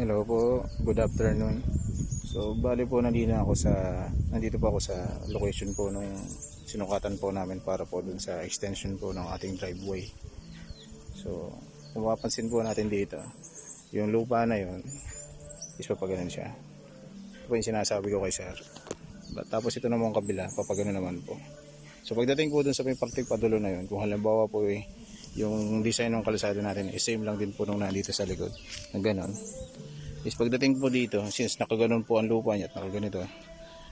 Hello po, good afternoon. So bali po nandito po ako sa location po nung sinukatan po namin para po dun sa extension po ng ating driveway. So kung mapapansin po natin dito, yung lupa na yun is papaganon siya. Ito po yung sinasabi ko kay sir. Tapos ito naman kabila, papaganon naman po. So pagdating po dun sa may parting padulo na yun, kung halimbawa po yung design ng kalsada natin is same lang din po nung nandito sa likod na ganon. Is pagdating po dito, since nakaganon po ang lupa niya at nakaganito,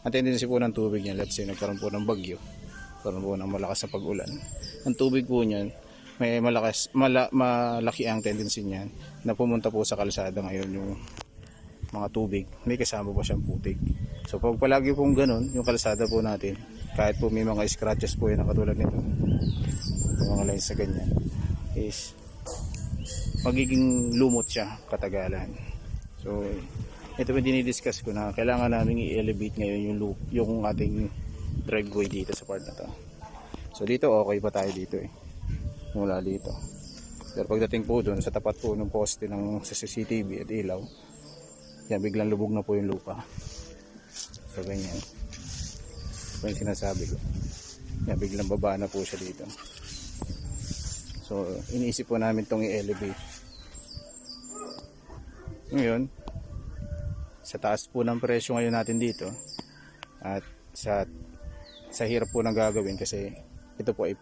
ang tendency po ng tubig niya, let's say nagkaroon po ng bagyo, nagkaroon po ng malakas na pag-ulan, ang tubig po niyan may malaki ang tendency niyan na pumunta po sa kalsada ngayon yung mga tubig, may kasama po siyang putik. So pag palagi pong ganon yung kalsada po natin, kahit po may mga scratches po yan na katulad nito, yung mga lines sa ganyan, is magiging lumot siya katagalan. So ito po dinidiscuss ko na kailangan namin i-elevate ngayon yung ating driveway dito sa part na to. So dito okay pa tayo dito mula dito. Pero pagdating po doon sa tapat po ng poste ng CCTV at ilaw, yan biglang lubog na po yung lupa. So ganyan. Ito yung sinasabi ko. Yan biglang baba na po siya dito. So iniisip po namin itong i-elevate. Ngayon, sa taas po ng presyo ngayon natin dito at sa hirap po ng gagawin kasi ito po ay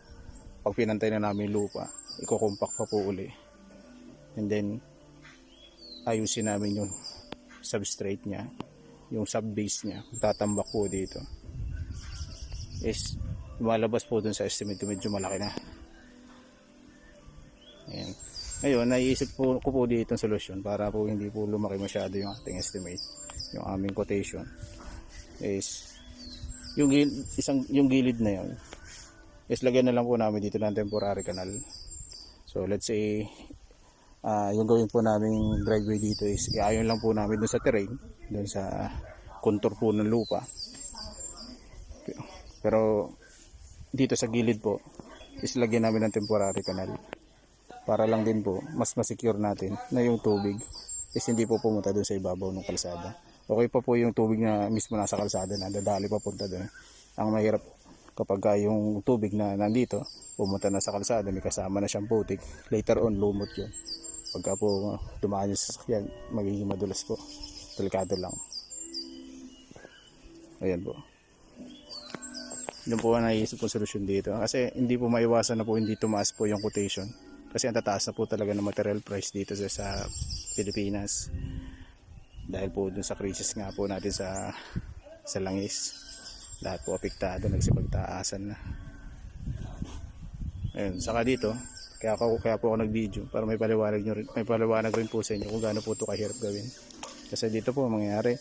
pag pinantay na namin lupa, ikukumpak pa po uli, and then ayusin namin yung substrate nya, yung subbase nya, tatambak po dito is lumalabas po dun sa estimate medyo malaki na. Ayan. Ngayon, naiisip ko po dito ang solusyon para po hindi po lumaki masyado yung ating estimate, yung aming quotation is yung gilid na yun is lagyan na lang po namin dito ng temporary canal. So let's say yung gawin po namin driveway dito is iayon lang po namin dun sa terrain, dun sa contour po ng lupa, pero dito sa gilid po is lagyan namin ng temporary canal para lang din po mas masecure natin na yung tubig is hindi po pumunta doon sa ibabaw ng kalsada. Okay pa po yung tubig na mismo nasa kalsada na dadali papunta doon. Ang mahirap kapag yung tubig na nandito pumunta na sa kalsada, may kasama na siyang putik, later on lumot yun. Pagka po dumaan yung sasakyan, magiging madulas po. Delikado lang. Ayan po. Yun po ang naisip ko solusyon dito. Kasi hindi po maiwasan na po hindi tumaas po yung quotation. Kasi ang tataas na po talaga ng material price dito sa Pilipinas. Dahil po dun sa crisis nga po natin sa langis. Lahat po apektado, nagsipagtaasan na. Ayun, saka dito, kaya po ako nag-video para may paliwanag rin po sa inyo kung gaano po ito kahirap gawin. Kasi dito po mangyayari,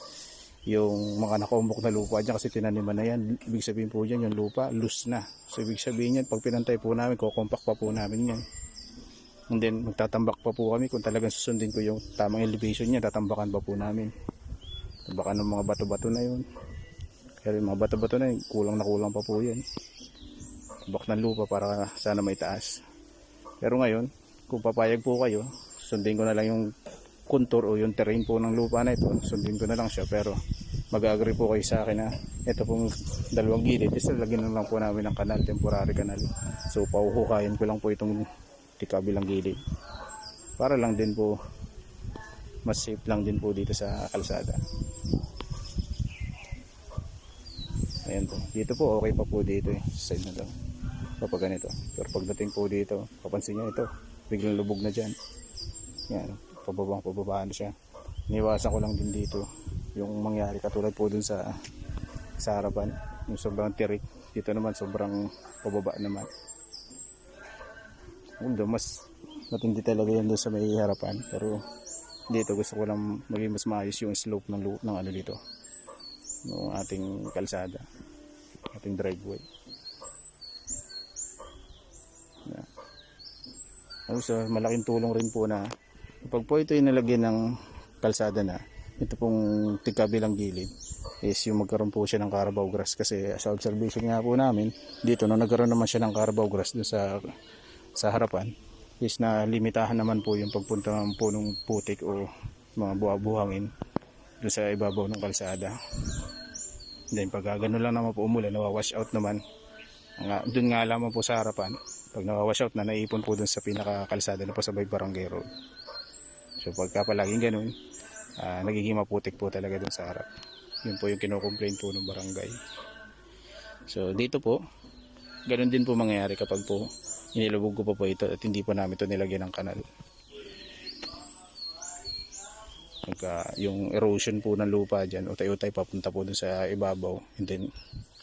yung mga nakumbok na lupa dyan kasi tinaniman na yan, ibig sabihin po dyan yung lupa loose na. So ibig sabihin yan, pag pinantay po namin, kukumpak pa po namin yan. And then magtatambak pa po kami kung talagang susundin ko yung tamang elevation niya, tatambakan pa po namin. Tambakan ng mga bato-bato na yun. Kaya yung mga bato-bato na yun, kulang pa po yan. Tambak ng lupa para sana may taas. Pero ngayon, kung papayag po kayo, susundin ko na lang yung contour o yung terrain po ng lupa na ito. Sundin ko na lang siya, pero mag-agree po kayo sa akin na ito pong dalawang gilid, lagyan na lang po namin ng kanal, temporary kanal. So pauhukayin ko lang po itong kabilang gilid para lang din po mas safe lang din po dito sa kalsada. Ayan po, dito po okay pa po dito sa side na to kapag ganito, pero pagdating po dito papansin nyo ito biglang lubog na dyan. Yan, pababa na siya. Iniwasan ko lang din dito yung mangyari katulad po dun sa harapan, yung sobrang tirik. Dito naman sobrang pababa naman. Although mas matindi talaga yan doon sa may harapan, pero dito gusto ko lang maging mas maayos yung slope ng ano dito ng ating kalsada, ating driveway. Also malaking tulong rin po na kapag po ito yung nalagyan ng kalsada na ito pong tigkabilang gilid is yung magkaroon po siya ng Carabao grass. Kasi sa observation nga po namin dito nung nagkaroon naman siya ng Carabao grass doon sa harapan is na limitahan naman po yung pagpunta ng punong putik o mga buhangin doon sa ibabaw ng kalsada. Then pag gano'n lang naman po umulan, nawawash out naman. Doon nga lamang po sa harapan. Pag nawawash out na, naipon po doon sa pinakakalsada na po sa Bay Barangay Road. So pagka palaging ganun, nagiging maputik po talaga doon sa harap. Yun po yung kinocomplain po ng barangay. So dito po, ganun din po mangyayari kapag po inilubog ko pa po ito at hindi po namin ito nilagyan ng kanal. Yung erosion po ng lupa dyan, utay-utay papunta po dun sa ibabaw, and then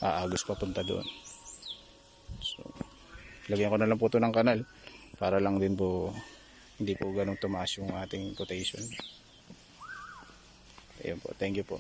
aagos papunta doon. So lagyan ko na lang po ito ng kanal para lang din po hindi po ganun tumaas yung ating quotation. Ayun po, thank you po.